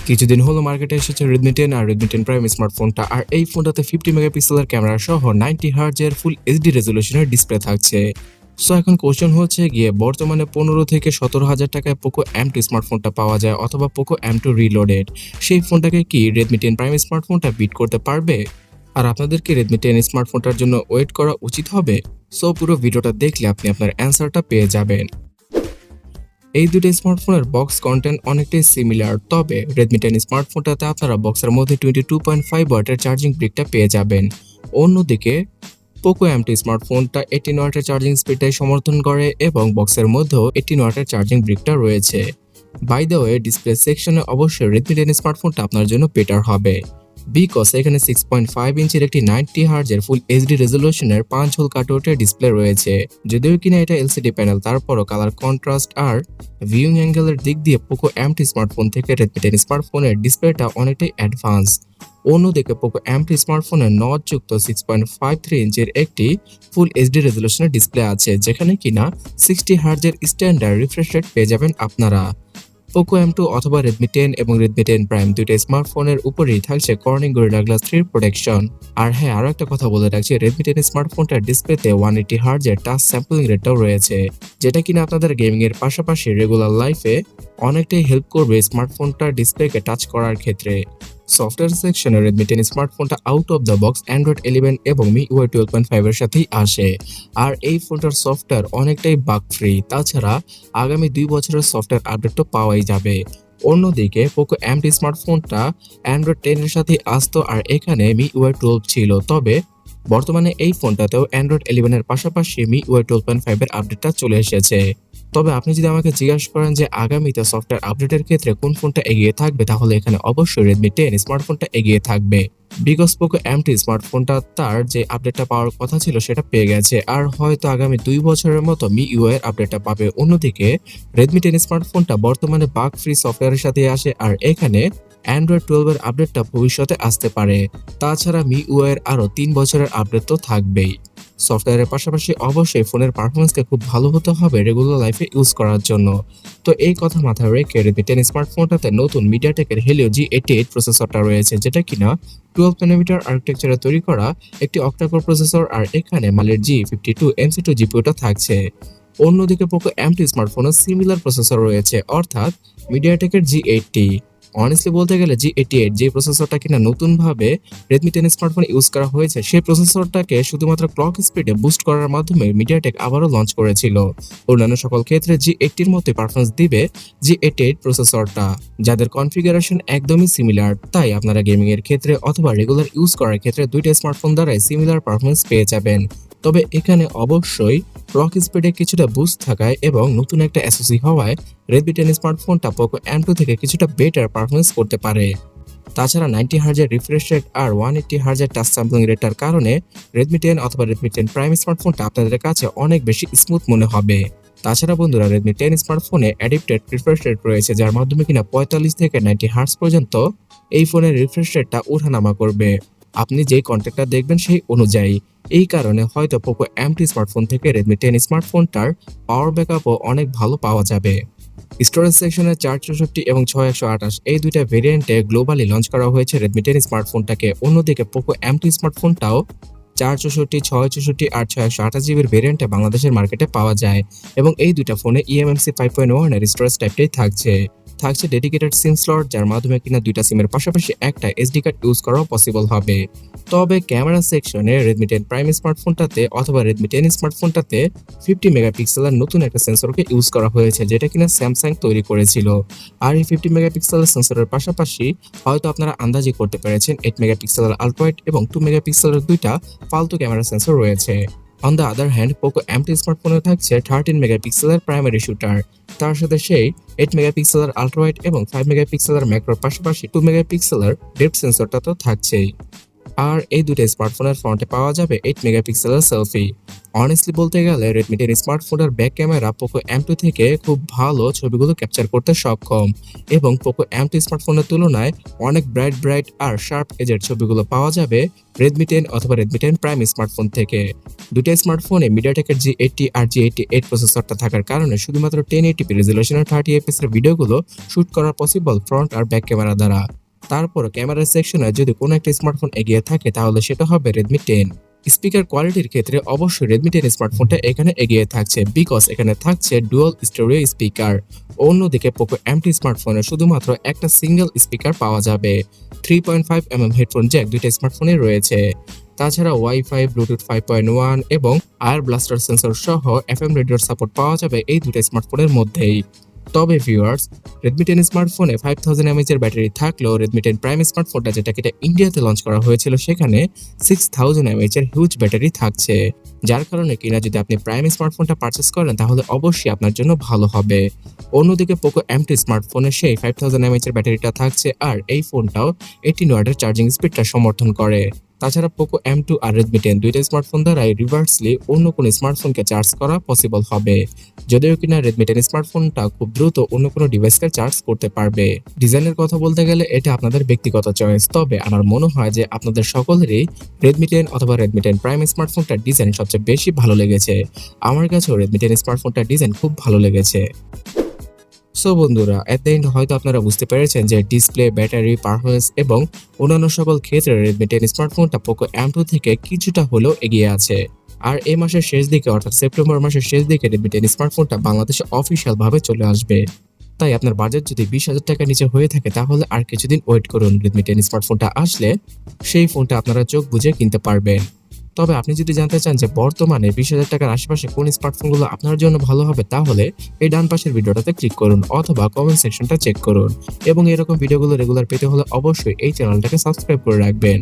কিছুদিন হলো মার্কেটে এসেছে Redmi 10 আর Redmi 10 Prime স্মার্টফোনটা। আর এই ফোনটাতে 50 মেগাপিক্সেলের ক্যামেরা সহ 90 হার্টজের ফুল এইচডি রেজোলিউশনের ডিসপ্লে থাকছে। সো এখন কোশ্চেন হচ্ছে গিয়ে বর্তমানে 15 থেকে 17,000 টাকায় Poco M2 স্মার্টফোনটা পাওয়া যায় অথবা Poco M2 রিলোডেড। সেই ফোনটাকে কি Redmi 10 Prime স্মার্টফোনটা বিট করতে পারবে? আর আপনাদের কি Redmi 10 স্মার্টফোনটার জন্য ওয়েট করা উচিত হবে? সো পুরো ভিডিওটা দেখলে আপনি আপনার অ্যান্সারটা পেয়ে যাবেন। এই দুটো স্মার্টফোনের বক্স কন্টেন্ট অনেকটাই সিমিলার, তবে Redmi 10 স্মার্টফোনটাতে আপনারা বক্সের মধ্যে 22.5 ওয়াটের চার্জিং ব্রিকটা পেয়ে যাবেন। অন্যদিকে Poco M2 স্মার্টফোনটা 18 ওয়াটের চার্জিং স্পিডটাই সমর্থন করে এবং বক্সের মধ্যেও 18 ওয়াটের চার্জিং ব্রিকটা রয়েছে। বাই দ্য ওয়ে, ডিসপ্লে সেকশনে অবশ্যই Redmi 10 স্মার্টফোনটা আপনার জন্য বেটার হবে, বিকজ এখানে 6.5 ইঞ্চির একটি 90 হার্জের ফুল এইচডি রেজোলিউশনের 5 হোল কাটআউটের ডিসপ্লে রয়েছে। যদিও কিনা এটা এলসিডি প্যানেল, তারপরও কালার কন্ট্রাস্ট আর ভিউইং অ্যাঙ্গেলের দিক দিয়ে Poco M2 স্মার্টফোন থেকে Redmi 10 স্মার্টফোনের ডিসপ্লেটা অনেকটাই অ্যাডভান্স। অন্যদিকে Poco M2 স্মার্টফোনে নচযুক্ত 6.53 ইঞ্চির একটি ফুল এইচডি রেজোলিউশনের ডিসপ্লে আছে, যেখানে কিনা 60 হার্জের স্ট্যান্ডার্ড রিফ্রেশ রেট পেয়ে যাবেন আপনারা। Poco M2 অথবা Redmi 10 এবং Redmi 10 Prime দুইটা স্মার্টফোনের উপরেই থাকছে Corning Gorilla Glass 3 প্রোটেকশন। আর হ্যাঁ, আরো একটা কথা বলে রাখছি, Redmi 10 স্মার্টফোনটার ডিসপ্লেতে 180 হার্জের টাচ স্যাম্পলিং রেটটাও রয়েছে, যেটা কিনা আপনাদের গেমিং এর পাশাপাশি রেগুলার লাইফে অনেকটাই হেল্প করবে স্মার্টফোনটার ডিসপ্লেকে টাচ করার ক্ষেত্রে। সফটওয়্যার সেকশনে Redmi 10 স্মার্টফোনটা out of the box Android 11 এবং MIUI 12.5 এর সাথেই আসে। আর এই ফোনটার সফটওয়্যার অনেকটাই বাগ ফ্রি, তাছাড়া আগামী 2 বছরের সফটওয়্যার আপডেট তো পাওয়াই যাবে। অন্যদিকে Poco M2 স্মার্টফোনটা Android 10 এর সাথে আসতো আর এখানে MIUI 12 ছিল, তবে বর্তমানে এই ফোনটাতেও Android 11 এর পাশাপাশি MIUI 12.5 এর আপডেটটা চলে এসেছে। তবে আপনি যদি আমাকে জিজ্ঞাসা করেন যে আগামীতে সফটওয়্যার আপডেটের ক্ষেত্রে কোন ফোনটা এগিয়ে থাকবে, তাহলে এখানে অবশ্যই Redmi 10 স্মার্টফোনটা এগিয়ে থাকবে, বিকজ Poco M2 স্মার্টফোনটা তার যে আপডেটটা পাওয়ার কথা ছিল সেটা পেয়ে গেছে আর হয়তো আগামী 2 বছরের মতো MIUI এর আপডেটটা পাবে। অন্যদিকে Redmi 10 স্মার্টফোনটা বর্তমানে বাগ ফ্রি সফটওয়্যারের সাথে আসে আর এখানে Android 12 এর আপডেটটা ভবিষ্যতে আসতে পারে। তাছাড়া MIUI এর আরো 3 বছরের আপডেট তো থাকবেই। সফটওয়্যারের পাশাপাশি অবশ্যই ফোনের পারফরমেন্সকে খুব ভালো হতে হবে রেগুলার লাইফে ইউজ করার জন্য। তো এই কথা মাথায় রেখে Redmi 10 স্মার্টফোনটাতে নতুন মিডিয়াটেকের Helio G88 প্রসেসরটা রয়েছে, যেটা কিনা 12 ন্যানোমিটার আর্কিটেকচারে তৈরি করা একটি অক্টা-কোর প্রসেসর আর এখানে মালের G52 MC2 জিপিইউটা থাকছে। অন্যদিকে Poco M2 স্মার্টফোনে সিমিলার প্রসেসর রয়েছে, অর্থাৎ মিডিয়াটেকের G80। অনেস্টলি বলতে গেলে G88 যে প্রসেসরটা কিনা নতুনভাবে Redmi 10 স্মার্টফোনে ইউজ করা হয়েছে, সেই প্রসেসরটাকে শুধুমাত্র ক্লক স্পিডে বুস্ট করার মাধ্যমে মিডিয়াটেক আবারও লঞ্চ করেছিল। অন্যান্য সকল ক্ষেত্রে G80 এর মতোই পারফরমেন্স দিবে G88 প্রসেসরটা, যাদের কনফিগারেশন একদমই সিমিলার। তাই আপনারা গেমিং এর ক্ষেত্রে অথবা রেগুলার ইউজ করার ক্ষেত্রে দুইটা স্মার্টফোন দ্বারাই সিমিলার পারফরমেন্স পেয়ে যাবেন। তবে এখানে অবশ্যই ক্লক স্পিডে কিছুটা বুস্ট থাকায় এবং নতুন একটা এসওসি হওয়ায় Redmi 10 স্মার্টফোনটা Poco M2 থেকে কিছুটা বেটার পারফরমেন্স করতে পারে। তাছাড়া 90 হার্জের রিফ্রেশ রেট আর 180 হার্জের টাচ স্যাম্পলিং রেটার কারণে Redmi 10 অথবা Redmi 10 Prime স্মার্টফোনটা আপনাদের কাছে অনেক বেশি স্মুথ মনে হবে। তাছাড়া বন্ধুরা, Redmi 10 স্মার্টফোনে অ্যাডাপ্টেড রিফ্রেশ রেট রয়েছে, যার মাধ্যমে কিনা 45 থেকে 90 হার্টজ পর্যন্ত এই ফোনের রিফ্রেশ রেটটা ওঠানামা করবে আপনি যেই কন্টেন্টটা দেখবেন সেই অনুযায়ী। এই কারণে হয়তো Poco M2 স্মার্টফোন থেকে Redmi 10 স্মার্টফোনটার পাওয়ার ব্যাকআপও অনেক ভালো পাওয়া যাবে। স্টোরেজ সেকশনে 464 এবং 6128 এই দুইটা ভেরিয়েন্টে গ্লোবালি লঞ্চ করা হয়েছে Redmi 10 স্মার্টফোনটাকে। অন্যদিকে Poco M2 স্মার্টফোনটাও 464, 664 আর 6128 জিবির ভেরিয়েন্টে বাংলাদেশের মার্কেটে পাওয়া যায় এবং এই দুইটা ফোনে eMMC 5.1 এর স্টোরেজ টাইপটাই থাকছে ডেডিকেটেড সিম স্লট, যার মাধ্যমে কিনা দুইটা সিমের পাশাপাশি একটা এসডি কার্ড ইউজ করাও পসিবল হবে। তবে ক্যামেরা সেকশনে Redmi 10 Prime স্মার্টফোনটাতে অথবা Redmi 10 স্মার্টফোনটাতে 50 মেগাপিক্সেলের নতুন একটা সেন্সরকে ইউজ করা হয়েছে, যেটা কিনা স্যামসাং তৈরি করেছিল। আর এই 50 মেগাপিক্সেলের সেন্সরের পাশাপাশি হয়তো আপনারা আন্দাজি করতে পেরেছেন 8 মেগাপিক্সেলের আলট্রা এবং 2 মেগাপিক্সেলের দুইটা ফালতু ক্যামেরা সেন্সর রয়েছে। On the other hand Poco M2 স্মার্টফোনে থাকছে 13 মেগাপিক্সেলের প্রাইমারি শুটার, তার সাথে সেই 8 মেগাপিক্সেলের আলট্রা এবং 5 মেগাপিক্সেলের ম্যাক্রোর পাশাপাশি 2 মেগাপিক্সেলের ডেপথ সেন্সরটা তো থাকছেই। আর এই দুটো স্মার্টফোনের ফ্রন্টে পাওয়া যাবে 8 মেগাপিক্সেলের সেলফি। অনেস্টলি বলতে গেলে রেডমি 10 স্মার্টফোনের ব্যাক ক্যামেরা পোকো M2 থেকে খুব ভালো ছবিগুলো ক্যাপচার করতে সক্ষম এবং পোকো M2 স্মার্টফোনের তুলনায় অনেক ব্রাইট আর শার্প এজের ছবিগুলো পাওয়া যাবে রেডমি 10 অথবা রেডমি 10 প্রাইম স্মার্টফোন থেকে। দুটো স্মার্টফোনে মিডিয়াটেকের G80 আর G88 প্রসেসরটা থাকার কারণে শুধুমাত্র 1080p রেজোলিউশনের 30fps এর ভিডিওগুলো শুট করা পসিবল ফ্রন্ট আর ব্যাক ক্যামেরা দ্বারা। তারপর ক্যামেরার সেকশনে যদি কোনো একটা স্মার্টফোন এগিয়ে থাকে তাহলে সেটা হবে রেডমি 10। স্পিকার কোয়ালিটির ক্ষেত্রে অবশ্যই রেডমি 10 স্মার্টফোনটা এখানে এগিয়ে থাকছে, বিকজ এখানে থাকছে ডুয়াল স্টেরিও স্পিকার। অন্যদিকে পোকো M2 স্মার্টফোনে শুধুমাত্র একটা সিঙ্গেল স্পিকার পাওয়া যাবে। 3.5mm হেডফোন জ্যাক দুইটা স্মার্টফোনে রয়েছে। তাছাড়া ওয়াইফাই, ব্লুটুথ 5.1 এবং আয়ার ব্লাস্টার সেন্সর সহ FM রেডিওর সাপোর্ট পাওয়া যাবে এই দুটো স্মার্টফোনের মধ্যেই। তবে ভিউয়ার্স, রেডমি 10 স্মার্টফোনে 5000 mAh এর ব্যাটারি থাকলেও রেডমি 10 প্রাইম স্মার্টফোনটা যেটা ইন্ডিয়াতে লঞ্চ করা হয়েছিল সেখানে 6000 mAh এর হিউজ ব্যাটারি থাকছে, যার কারণে কিনা যদি আপনি প্রাইম স্মার্টফোনটা পারচেস করেন তাহলে অবশ্যই আপনার জন্য ভালো হবে। অন্যদিকে পোকো M2 স্মার্টফোনে সেই 5000 mAh এর ব্যাটারিটা থাকছে আর এই ফোনটাও 18 ওয়াটের চার্জিং স্পিডটা সমর্থন করে। তাছাড়া পোকো M2 আর রেডমি 10 দুইটা স্মার্টফোন দ্বারাই রিভার্সলি অন্য কোনো স্মার্টফোনকে চার্জ করা পসিবল হবে, যদিও কিনা রেডমি 10 স্মার্টফোনটা খুব দ্রুত অন্য কোনো ডিভাইসকে চার্জ করতে পারবে। ডিজাইনের কথা বলতে গেলে এটা আপনাদের ব্যক্তিগত চয়েস, তবে আমার মনে হয় যে আপনাদের সকলেরই রেডমি 10 অথবা রেডমি 10 প্রাইম স্মার্টফোনটার ডিজাইন সবচেয়ে বেশি ভালো লেগেছে। আমার কাছেও রেডমি 10 স্মার্টফোনটার ডিজাইন খুব ভালো লেগেছে। সো বন্ধুরা, এট দ্য এন্ড হয়তো আপনারা বুঝতে পেরেছেন যে ডিসপ্লে, ব্যাটারি, পারফরমেন্স এবং অন্যান্য সকল ক্ষেত্রে রেডমি 10 স্মার্টফোনটা পোকো M2 থেকে কিছুটা হলেও এগিয়ে আছে। আর এই মাসের শেষ দিকে অর্থাৎ সেপ্টেম্বর মাসের শেষ দিকে রেডমি 10 স্মার্টফোনটা বাংলাদেশে অফিসিয়াল ভাবে চলে আসবে। তাই আপনার বাজেট যদি 20,000 টাকার নিচে হয়ে থাকে তাহলে আর কিছুদিন ওয়েট করুন। রেডমি 10 স্মার্টফোনটা আসলে সেই ফোনটা আপনারা চোখ বুজে কিনতে পারবেন। তবে আপনি যদি জানতে চান যে বর্তমানে 20,000 টাকার আশেপাশে কোন স্মার্টফোনগুলো আপনার জন্য ভালো হবে তাহলে এই ডান পাশের ভিডিওটাতে ক্লিক করুন অথবা কমেন্ট সেকশনটা চেক করুন এবং এরকম ভিডিওগুলো রেগুলার পেতে হলে অবশ্যই এই চ্যানেলটাকে সাবস্ক্রাইব করে রাখবেন।